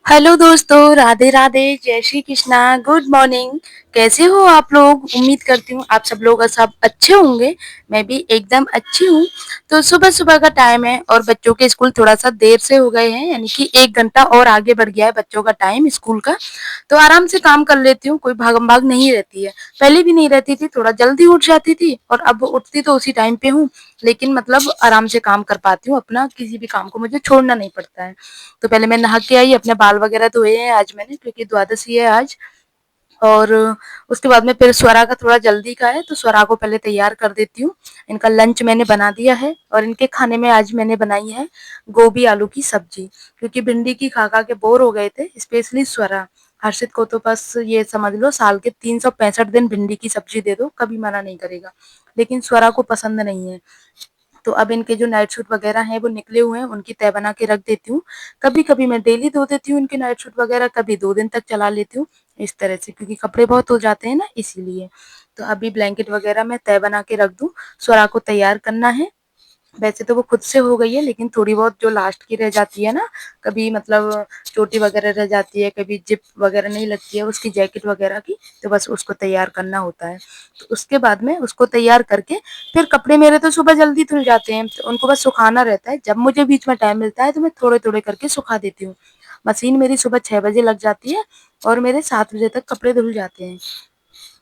Hello दोस्तों, राधे राधे, जय Shri Krishna, good morning. कैसे हो आप लोग? उम्मीद करती हूँ आप सब लोग सब अच्छे होंगे। मैं भी एकदम अच्छी हूँ। तो सुबह सुबह का टाइम है और बच्चों के स्कूल थोड़ा सा देर से हो गए हैं, यानी कि 1 घंटा और आगे बढ़ गया है बच्चों का टाइम स्कूल का। तो आराम से काम कर लेती हूँ, कोई भागम भाग नहीं रहती है। पहले भी नहीं रहती थी, थोड़ा जल्दी उठ जाती थी और अब उठती तो उसी टाइम पे हूँ। लेकिन मतलब आराम से काम कर पाती हूँ अपना, किसी भी काम को मुझे छोड़ना नहीं पड़ता है। तो पहले मैं नहा के आई, अपने बाल वगैरह धोए हैं आज मैंने, क्योंकि द्वादशी है आज। और उसके बाद में फिर स्वरा का थोड़ा जल्दी का है, तो स्वरा को पहले तैयार कर देती हूँ। इनका लंच मैंने बना दिया है और इनके खाने में आज मैंने बनाई है गोभी आलू की सब्जी, क्योंकि भिंडी की खा खा के बोर हो गए थे, स्पेशली स्वरा। हर्षित को तो बस ये समझ लो साल के 365 दिन भिंडी की सब्जी दे दो, कभी मना नहीं करेगा। लेकिन स्वरा को पसंद नहीं है। तो अब इनके जो नाइट सूट वगैरह हैं वो निकले हुए हैं, उनकी तह बना के रख देती हूँ। कभी-कभी मैं डेली धो देती हूँ इनके नाइट सूट वगैरह, कभी 2 दिन तक चला लेती हूँ, इस तरह से, क्योंकि कपड़े बहुत हो जाते हैं ना इसीलिए। तो अभी ब्लैंकेट वगैरह मैं तह बना के रख दूँ, स्वरा को तैयार करना है। वैसे तो वो खुद से हो गई है, लेकिन थोड़ी बहुत जो लास्ट की रह जाती है ना, कभी मतलब चोटी वगैरह रह जाती है, कभी जिप वगैरह नहीं लगती है उसकी जैकेट वगैरह की, तो बस उसको तैयार करना होता है। तो उसके बाद में उसको तैयार करके फिर कपड़े मेरे तो सुबह जल्दी धुल जाते हैं, तो उनको बस सुखाना रहता है। जब मुझे बीच में टाइम मिलता है तो मैं थोड़े-थोड़े करके सुखा देती हूँ। मशीन मेरी सुबह 6 बजे लग जाती है और मेरे 7 बजे तक कपड़े धुल जाते हैं।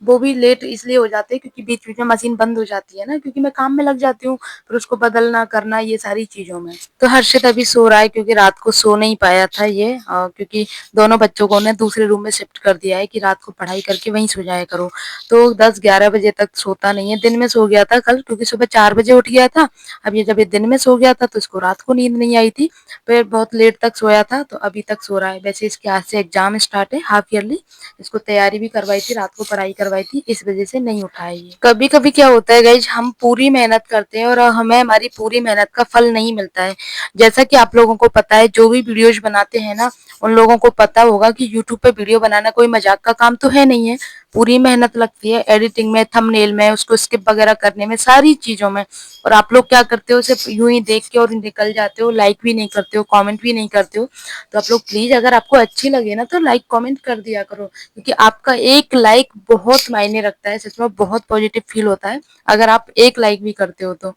वो भी लेट इसलिए हो जाते हैं क्योंकि बीच-बीच में मशीन बंद हो जाती है ना, क्योंकि मैं काम में लग जाती हूँ, फिर उसको बदलना, करना, ये सारी चीज़ों में। तो हर्षित अभी सो रहा है क्योंकि रात को सो नहीं पाया था ये, क्योंकि दोनों बच्चों को ना दूसरे रूम में शिफ्ट कर दिया है कि रात को पढ़ाई करके वहीं सो जाया करो। तो 10-11 बजे तक सोता नहीं है। दिन में सो गया था कल, क्योंकि सुबह 4 बजे उठ गया था। अब ये जब ये दिन में सो गया था तो इसको रात को नींद नहीं आई थी, फिर बहुत लेट तक सोया था, तो अभी तक सो रहा है। वैसे इसके आज से एग्ज़ाम स्टार्ट है, हाफ ईयरली। इसको तैयारी भी करवाई थी, रात को पढ़ाई करवाई थी, इस वजह से नहीं उठा है ये। कभी-कभी क्या होता है गाइज़, हम पूरी मेहनत करते हैं और हमें हमारी पूरी मेहनत का फल नहीं मिलता है। जैसा कि आप लोगों को पता है, जो भी वीडियोज़ बनाते हैं ना, उन लोगों को पता होगा कि यूट्यूब पे वीडियो बनाना कोई मज़ाक का काम तो है नहीं है। पूरी मेहनत लगती है एडिटिंग में, थंबनेल में, उसको स्किप वगैरह करने में, सारी चीज़ों में। और आप लोग क्या करते हो, सिर्फ़ यूँ ही देख के और निकल जाते हो, लाइक भी नहीं करते हो, कमेंट भी नहीं करते हो। तो आप लोग प्लीज़, अगर आपको अच्छी लगे ना तो लाइक कमेंट कर दिया करो, क्योंकि आपका एक लाइक बहुत मायने रखता है, सच में बहुत पॉजिटिव फील होता है अगर आप एक लाइक भी करते हो तो।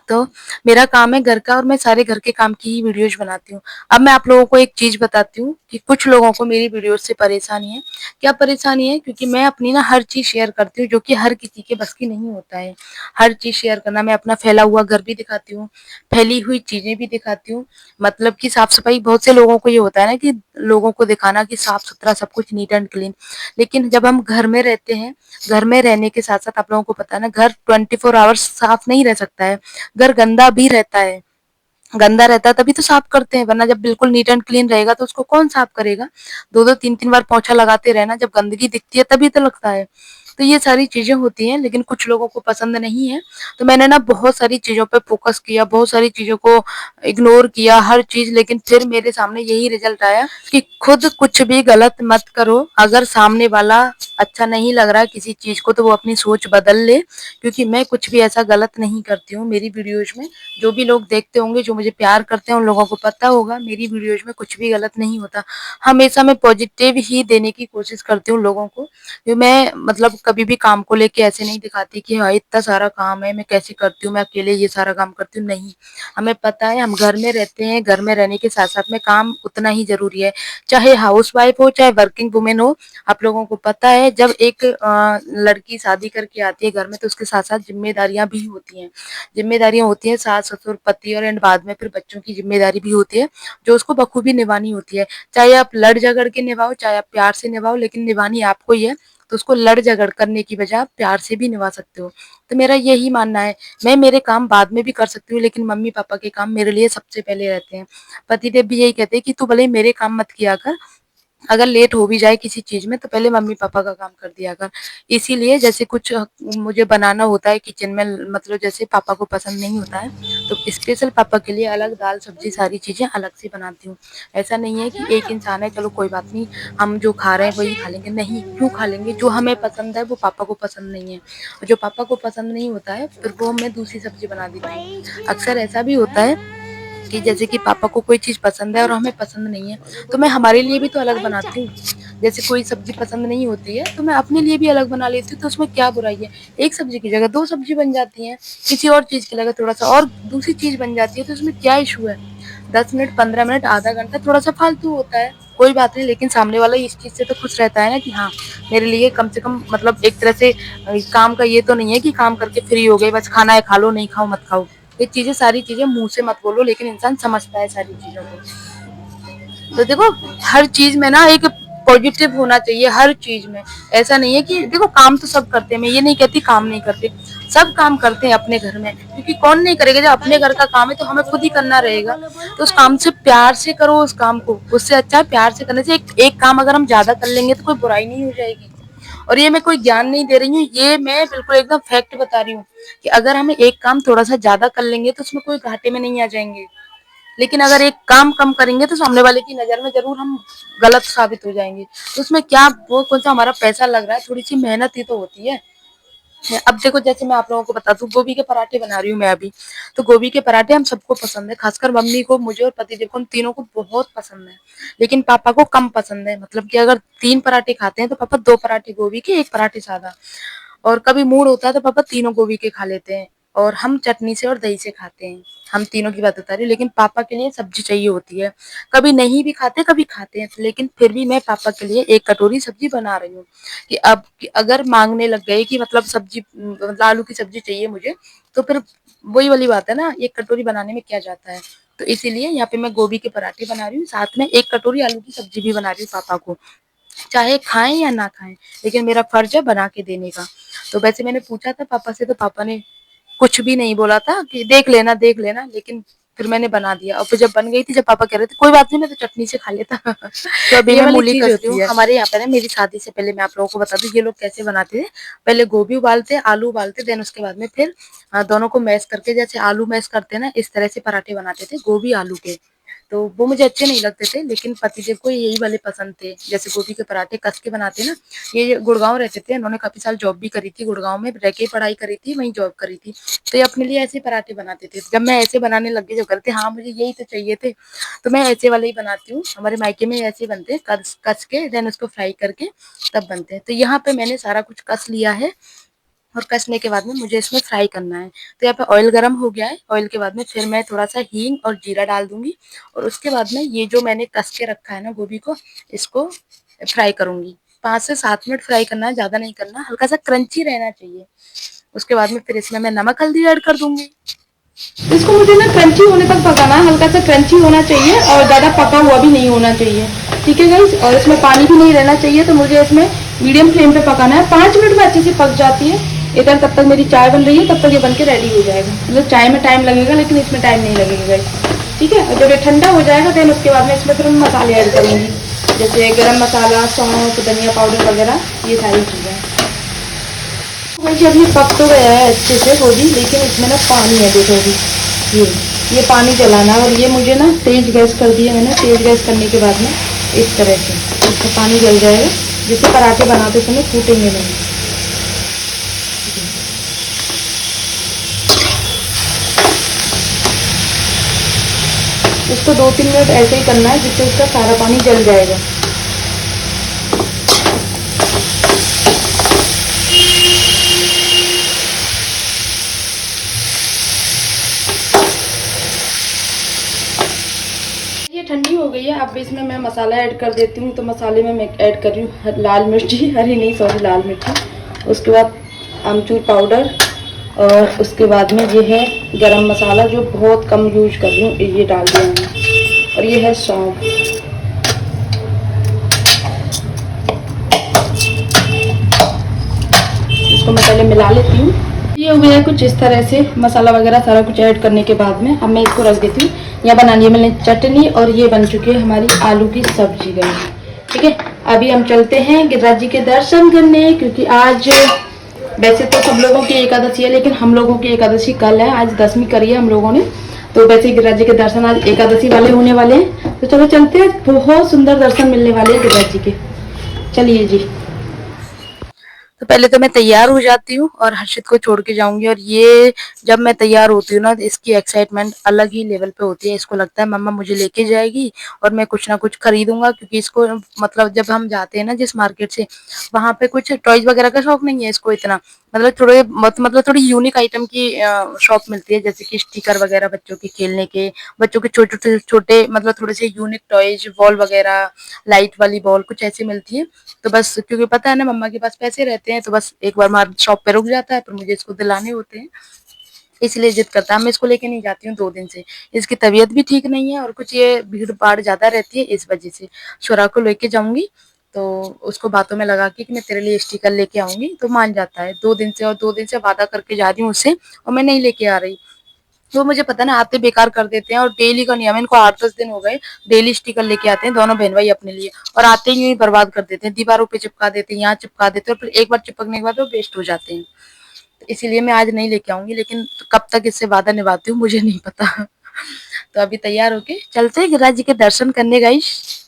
तो मेरा काम है घर का और मैं सारे घर के काम की ही वीडियोज़ बनाती हूँ। अब मैं आप लोगों को एक चीज़ बताती हूँ कि कुछ लोगों को मेरी वीडियोज़ से परेशानी है। क्या परेशानी है? क्योंकि मैं अपनी ना हर चीज़ शेयर करती हूँ, जो कि हर किसी के बस की नहीं होता है। हर चीज़ शेयर करना, मैं अपना फैला हुआ घर भी दिखाती हूँ, फैली हुई चीज़ें भी दिखाती हूँ। मतलब कि साफ-सफाई, बहुत से लोगों को ये होता है ना कि लोगों को दिखाना कि साफ-सुथरा सब कुछ नीट एंड क्लीन। लेकिन जब हम घर में रहते हैं, घर में रहने के साथ-साथ आप लोगों को पता है ना, घर 24 आवर्स साफ नहीं रह सकता है। घर गंदा भी रहता है। गंदा रहता है तभी तो साफ करते हैं, वरना जब बिल्कुल नीट एंड क्लीन रहेगा तो उसको कौन साफ करेगा? 2-2 3-3 बार पोंछा लगाते रहना, जब गंदगी दिखती है तभी तो लगता है। तो ये सारी चीज़ें होती हैं, लेकिन कुछ लोगों को पसंद नहीं है। तो मैंने ना बहुत सारी चीज़ों पे फ़ोकस किया, बहुत सारी चीज़ों को इग्नोर किया, हर चीज़, लेकिन फिर मेरे सामने यही रिज़ल्ट आया कि खुद कुछ भी गलत मत करो। अगर सामने वाला अच्छा नहीं लग रहा है किसी चीज़ को, तो वो अपनी सोच बदल ले, क्योंकि मैं कुछ भी ऐसा गलत नहीं करती हूँ मेरी वीडियोज़ में। जो भी लोग देखते होंगे, जो मुझे प्यार करते हैं, उन लोगों को पता होगा मेरी वीडियोज़ में कुछ भी गलत नहीं होता। हमेशा मैं पॉजिटिव ही देने की कोशिश करती हूँ लोगों को। कि मैं मतलब कभी भी काम को लेके ऐसे नहीं दिखाती कि हाँ, इतना सारा काम है, मैं कैसे करती हूँ, मैं अकेले ये सारा काम करती हूँ, नहीं। हमें पता है हम घर में रहते हैं, घर में रहने के साथ-साथ में काम उतना ही ज़रूरी है। चाहे हाउसवाइफ़ हो, चाहे वर्किंग वुमन हो, आप लोगों को पता है जब एक लड़की शादी करके आती है घर में, तो उसके साथ-साथ ज़िम्मेदारियाँ भी होती हैं। ज़िम्मेदारियाँ होती हैं सास-ससुर, पति और एंड बाद में फिर बच्चों की ज़िम्मेदारी भी होती है, जो उसको बखूबी निभानी होती है। चाहे आप लड़-झगड़ के निभाओ, चाहे आप प्यार से निभाओ, लेकिन निभानी आपको ही है। तो उसको लड़-झगड़ करने की बजाय आप प्यार से भी निभा सकते हो। तो मेरा यही मानना है, मैं मेरे काम बाद में भी कर सकती हूँ, लेकिन मम्मी-पापा के काम मेरे लिए सबसे पहले रहते हैं। पतिदेव भी यही कहते हैं कि तू भले ही मेरे काम मत किया कर, अगर लेट हो भी जाए किसी चीज़ में तो पहले मम्मी-पापा का काम कर दिया कर। इसीलिए जैसे कुछ मुझे बनाना होता है किचन में, मतलब जैसे पापा को पसंद नहीं होता है, तो स्पेशल पापा के लिए अलग दाल, सब्ज़ी, सारी चीज़ें अलग से बनाती हूँ। ऐसा नहीं है कि एक इंसान है, चलो कोई बात नहीं, हम जो खा रहे हैं वही खा लेंगे, नहीं, क्यों खा लेंगे? जो हमें पसंद है वो पापा को पसंद नहीं है। और जो पापा को पसंद नहीं होता है फिर वो मैं दूसरी सब्ज़ी बना देती हूँ। अक्सर ऐसा भी होता है कि जैसे कि पापा को कोई चीज़ पसंद है और हमें पसंद नहीं है, तो मैं हमारे लिए भी तो अलग बनाती हूँ। जैसे कोई सब्ज़ी पसंद नहीं होती है, तो मैं अपने लिए भी अलग बना लेती हूँ, तो उसमें क्या बुराई है? एक सब्ज़ी की जगह 2 सब्ज़ी बन जाती हैं, किसी और चीज़ की जगह थोड़ा-सा और दूसरी चीज़ बन जाती है, तो इसमें क्या इश्यू है? 10 मिनट, 15 मिनट, आधा घंटा थोड़ा-सा फालतू होता है, कोई बात नहीं, लेकिन सामने वाला इस चीज़ से तो खुश रहता है ना कि हाँ, मेरे लिए कम से कम मतलब एक तरह से काम का ये तो नहीं है कि काम करके फ्री हो गए, बस खाना है खा लो, नहीं खाओ मत खाओ। ये चीज़ें सारी चीज़ें मुँह से मत बोलो, लेकिन इंसान समझता है सारी चीज़ों को। तो देखो हर चीज़ में ना एक पॉजिटिव होना चाहिए हर चीज़ में। ऐसा नहीं है कि देखो काम तो सब करते हैं, मैं ये नहीं कहती काम नहीं करते। सब काम करते हैं अपने घर में, क्योंकि कौन नहीं करेगा? जब अपने घर का काम है तो हमें खुद ही करना रहेगा। तो उस काम से प्यार से करो उस काम को, उससे अच्छा है प्यार से करने से। एक काम अगर हम ज़्यादा कर लेंगे तो कोई बुराई नहीं हो जाएगी। और ये मैं कोई ज्ञान नहीं दे रही हूँ, ये मैं बिल्कुल एकदम फैक्ट बता रही हूँ कि अगर हम एक काम थोड़ा-सा ज़्यादा कर लेंगे तो उसमें कोई घाटे में नहीं आ जाएँगे। लेकिन अगर एक काम कम करेंगे तो सामने वाले की नज़र में ज़रूर हम गलत साबित हो जाएँगे। तो उसमें क्या वो कौन-सा हमारा पैसा लग रहा है, थोड़ी-सी मेहनत ही तो होती है। अब देखो जैसे मैं आप लोगों को बता दूँ, गोभी के पराठे बना रही हूँ मैं अभी। तो गोभी के पराठे हम सबको पसंद है, खासकर मम्मी को, मुझे और पतिदेव को, हम तीनों को बहुत पसंद है। लेकिन पापा को कम पसंद है, मतलब कि अगर 3 पराठे खाते हैं तो पापा 2 पराठे गोभी के, 1 पराठे सादा। और कभी मूड होता है तो पापा तीनों गोभी के खा लेते हैं, और हम चटनी से और दही से खाते हैं। हम तीनों की बात बता रही हूँ, लेकिन पापा के लिए सब्जी चाहिए होती है। कभी नहीं भी खाते, कभी खाते हैं, लेकिन फिर भी मैं पापा के लिए 1 कटोरी सब्जी बना रही हूँ कि अब कि अगर मांगने लग गए कि मतलब सब्जी मतलब आलू की सब्जी चाहिए मुझे, तो फिर वही वाली बात है ना, 1 कटोरी बनाने में क्या जाता है। तो इसीलिए यहाँ पे मैं गोभी के पराठे बना रही हूँ, साथ में 1 कटोरी आलू की सब्जी भी बना रही हूँ पापा को। चाहे खाएँ या ना खाएँ, लेकिन मेरा फर्ज है बना के देने का। तो वैसे मैंने पूछा था पापा से, तो पापा ने कुछ भी नहीं बोला था कि देख लेना, लेकिन फिर मैंने बना दिया। और फिर जब बन गई थी, जब पापा कह रहे थे कोई बात नहीं मैं तो चटनी से खा लेता। तो अभी ये मैं वाली मूली चीज कस रही होती हूँ। है। हमारे यहाँ पे ना, मेरी शादी से पहले मैं आप लोगों को बता दूँ ये लोग कैसे बनाते थे। पहले गोभी उबालते, आलू उबालते, देन उसके बाद में फिर दोनों को मैश करके, जैसे आलू मैश करते हैं ना, इस तरह से पराठे बनाते थे गोभी आलू के। तो वो मुझे अच्छे नहीं लगते थे, लेकिन पतिदेव को यही वाले पसंद थे, जैसे गोभी के पराठे कस के बनाते हैं ना। ये गुड़गांव रहते थे, उन्होंने काफी साल जॉब भी करी थी, गुड़गांव में रह के पढ़ाई करी थी, वहीं जॉब करी थी। तो ये अपने लिए ऐसे पराठे बनाते थे। जब मैं ऐसे बनाने लग गई, जब करते हाँ मुझे यही तो चाहिए थे, तो मैं ऐसे वाले ही बनाती हूँ। हमारे मायके में ऐसे बनते हैं, कस कस के देन उसको फ्राई करके तब बनते हैं। तो यहाँ पे मैंने सारा कुछ कस लिया है, और कसने के बाद में मुझे इसमें फ्राई करना है। तो यहाँ पे ऑयल गरम हो गया है, ऑयल के बाद में फिर मैं थोड़ा सा हींग और जीरा डाल दूंगी, और उसके बाद में ये जो मैंने कस के रखा है ना गोभी को, इसको फ्राई करूंगी। 5 से 7 मिनट फ्राई करना है, ज्यादा नहीं करना, हल्का सा क्रंची रहना चाहिए। उसके बाद में फिर इसमें मैं नमक हल्दी ऐड कर दूंगी। इसको मुझे ना क्रंची होने तक पकाना है, हल्का सा क्रंची होना चाहिए और ज़्यादा पका हुआ भी नहीं होना चाहिए। ठीक है गाइस, और इसमें पानी भी नहीं रहना चाहिए, तो मुझे इसमें मीडियम फ्लेम पे पकाना है। 5 मिनट में अच्छे से पक जाती है। इधर तब तक मेरी चाय बन रही है, तब तक ये बन के रेडी हो जाएगा। मतलब चाय में टाइम लगेगा, लेकिन इसमें टाइम नहीं लगेगा गाइस। ठीक है, और जब ये ठंडा हो जाएगा देन उसके बाद में इसमें फिर मैं मसाले ऐड करूँगी, जैसे गरम मसाला, सौंफ, धनिया पाउडर वगैरह, ये सारी चीज़ें। वैसे अभी पक तो गया है अच्छे से गोभी, लेकिन इसमें ना पानी है, देखो अभी ये पानी जलाना है। और ये मुझे ना तेज गैस कर दिया मैंने। तेज गैस करने के बाद में इस तरह से इसका पानी जल जाएगा, जिससे पराठे बनाते समय फूटेंगे नहीं। इसको 2-3 मिनट ऐसे ही करना है, जिससे इसका सारा पानी जल जाएगा। ये ठंडी हो गई है, अब इसमें मैं मसाला ऐड कर देती हूँ। तो मसाले में मैं ऐड कर रही हूँ लाल मिर्ची, हरी नहीं सॉरी लाल मिर्ची, उसके बाद अमचूर पाउडर, और उसके बाद में ये है गरम मसाला, जो बहुत कम यूज कर रही हूँ, ये डाल दिया मैंने, और ये है सौंफ। इसको मैं पहले मिला लेती हूँ। ये हो गया कुछ इस तरह से, मसाला वगैरह सारा कुछ ऐड करने के बाद में अब मैं इसको रख देती हूँ। यहाँ बना ली है मैंने चटनी, और ये बन चुकी है हमारी आलू की सब्जी गई। ठीक है, अभी हम चलते हैं गिरिराज जी के दर्शन करने, क्योंकि आज वैसे तो सब लोगों की एकादशी है, लेकिन हम लोगों की एकादशी कल है। आज 10वीं करी है हम लोगों ने, तो वैसे गिरिराज जी के दर्शन आज एकादशी वाले होने वाले हैं। तो चलो चलते हैं, बहुत सुंदर दर्शन मिलने वाले हैं गिरिराज जी के। चलिए जी। तो पहले तो मैं तैयार हो जाती हूँ और हर्षित को छोड़ के जाऊंगी। और ये जब मैं तैयार होती हूँ ना, तो इसकी एक्साइटमेंट अलग ही लेवल पे होती है। इसको लगता है मम्मा मुझे लेके जाएगी और मैं कुछ ना कुछ खरीदूंगा, क्योंकि इसको मतलब जब हम जाते हैं ना जिस मार्केट से, वहां पे कुछ टॉयज वगैरह का शौक नहीं है इसको इतना। मतलब मतलब थोड़ी यूनिक आइटम की शॉप मिलती है, जैसे कि स्टिकर वगैरह बच्चों के खेलने के, बच्चों के छोटे छोटे छोटे मतलब थोड़े से यूनिक टॉयज, बॉल वगैरह, लाइट वाली बॉल कुछ ऐसी मिलती है। तो बस क्योंकि पता है ना मम्मा के पास पैसे रहते हैं, तो बस एक बार हमारे शॉप पे रुक जाता है, पर मुझे इसको दिलाने होते हैं, इसलिए जिद करता है। मैं इसको लेके नहीं जाती हूँ 2 दिन से। इसकी तबीयत भी ठीक नहीं है और कुछ ये भीड़ भाड़ ज्यादा रहती है, इस वजह से। शोरा को लेके जाऊंगी तो उसको बातों में लगा के कि मैं तेरे लिए स्टिकर लेके आऊंगी, तो मान जाता है 2 दिन से। और 2 दिन से वादा करके जा रही हूँ उससे, और मैं नहीं लेके आ रही। तो मुझे पता ना आते बेकार कर देते हैं, और डेली का नियम है इनको, 8-10 दिन हो गए डेली स्टिकर लेके आते हैं दोनों बहन भाई अपने लिए, और आते ही यूं ही बर्बाद कर देते हैं, दीवारों पे चिपका देते हैं, यहाँ चिपका देते हैं, और फिर एक बार चिपकने के बाद वो वेस्ट हो जाते हैं। तो इसीलिए मैं आज नहीं लेके आऊंगी, लेकिन कब तक इससे वादा निभाती हूँ मुझे नहीं पता। तो अभी तैयार होके चलते हैं गिरिराज जी के दर्शन करने गाइस।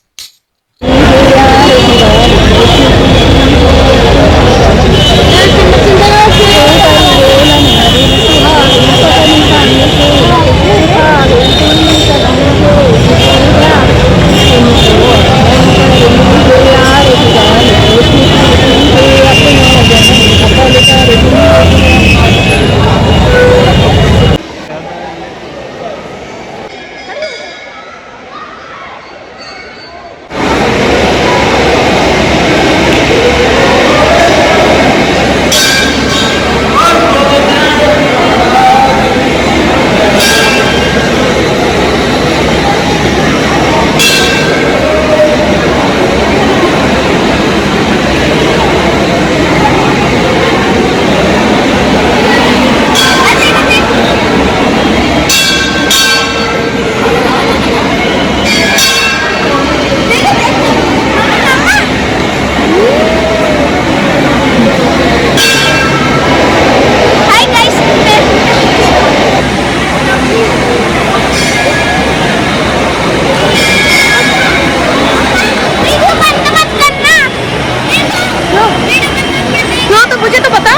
मुझे तो पता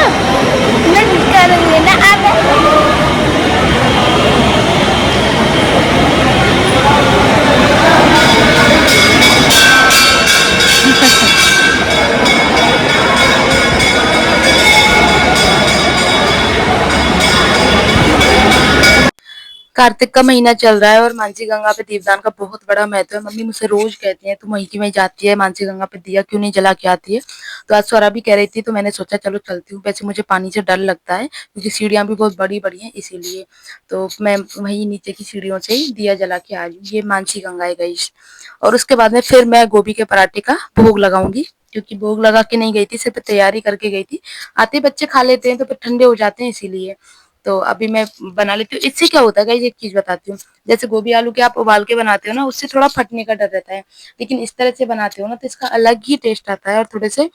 मैं करूंगी ना कार्तिक का महीना चल रहा है और मानसी गंगा पे दीपदान का बहुत बड़ा महत्व है। मम्मी मुझसे रोज कहती हैं तुम वहीं की वहीं जाती है, मानसी गंगा पे दिया क्यों नहीं जला के आती है। तो आज स्वरा भी कह रही थी, तो मैंने सोचा चलो चलती हूँ। वैसे मुझे पानी से डर लगता है क्योंकि सीढ़ियाँ भी बहुत बड़ी बड़ी हैं, इसीलिए तो मैं वहीं नीचे की सीढ़ियों से ही दिया जला के आ रही हूँ। ये मानसी गंगा है गई। और उसके बाद में फिर मैं गोभी के पराठे का भोग लगाऊंगी, क्योंकि भोग लगा के नहीं गई थी, सिर्फ तैयारी करके गई थी। आते बच्चे खा लेते हैं तो फिर ठंडे हो जाते हैं, इसीलिए। तो अभी मैं बना लेती हूँ। इससे क्या होता है गाइस, एक चीज बताती हूँ। जैसे गोभी आलू के आप उबाल के बनाते हो ना, उससे थोड़ा फटने का डर रहता है, लेकिन इस तरह से बनाते हो ना तो इसका अलग ही टेस्ट आता है, और थोड़े से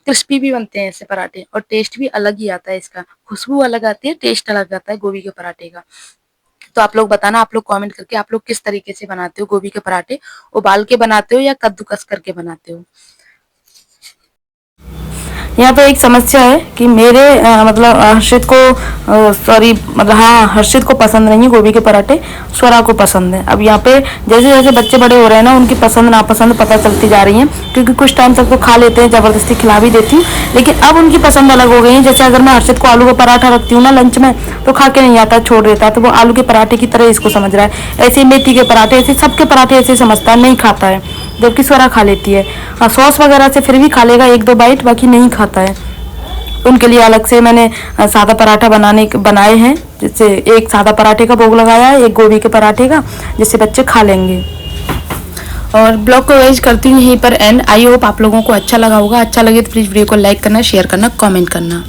क्रिस्पी भी बनते हैं ऐसे पराठे, और टेस्ट भी अलग ही आता है इसका। खुशबू अलग आती है, टेस्ट अलग आता है गोभी के पराठे का। तो आप लोग बताना, आप लोग कमेंट करके आप लोग किस तरीके से बनाते हो गोभी के पराठे, उबाल के बनाते हो या कद्दूकस करके बनाते हो। यहाँ पे एक समस्या है कि मेरे मतलब हर्षित को सॉरी मतलब हाँ हर्षित को पसंद नहीं है गोभी के पराठे, स्वरा को पसंद है। अब यहाँ पे जैसे जैसे बच्चे बड़े हो रहे हैं ना, उनकी पसंद नापसंद पता चलती जा रही है, क्योंकि कुछ टाइम तक तो खा लेते हैं, जबरदस्ती खिला भी देती हूँ, लेकिन अब उनकी पसंद अलग हो गई है। जैसे अगर मैं हर्षित को आलू का पराठा रखती हूँ ना लंच में, तो खा के नहीं आता, छोड़ देता है, तो वो आलू के पराठे की तरह इसको समझ रहा है। ऐसे मेथी के पराठे, ऐसे सबके पराठे ऐसे समझता है, नहीं खाता है, जबकि स्वरा खा लेती है। सॉस वगैरह से फिर भी खा लेगा 1-2 बाइट, बाकी नहीं खाता है। उनके लिए अलग से मैंने सादा पराठा बनाए हैं, जिससे एक सादा पराठे का भोग लगाया है, एक गोभी के पराठे का, जिससे बच्चे खा लेंगे। और ब्लॉग को वाइज करती हूँ यहीं पर एंड। आई होप आप लोगों को अच्छा लगा होगा। अच्छा लगे तो प्लीज़ वीडियो को लाइक करना, शेयर करना, कमेंट करना।